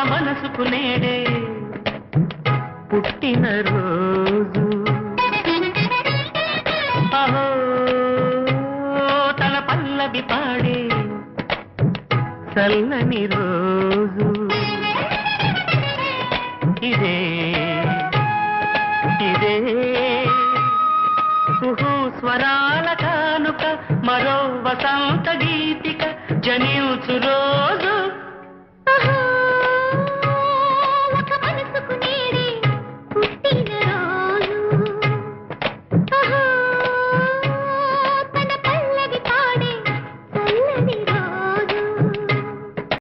మనసుకు నేడే పుట్టిన రోజు అహో తన పల్లవి పాడే చల్లని రోజు ఇదే ఇదే కుహు స్వరాల కానుక మరో వసంత గీతిక జనించు రోజు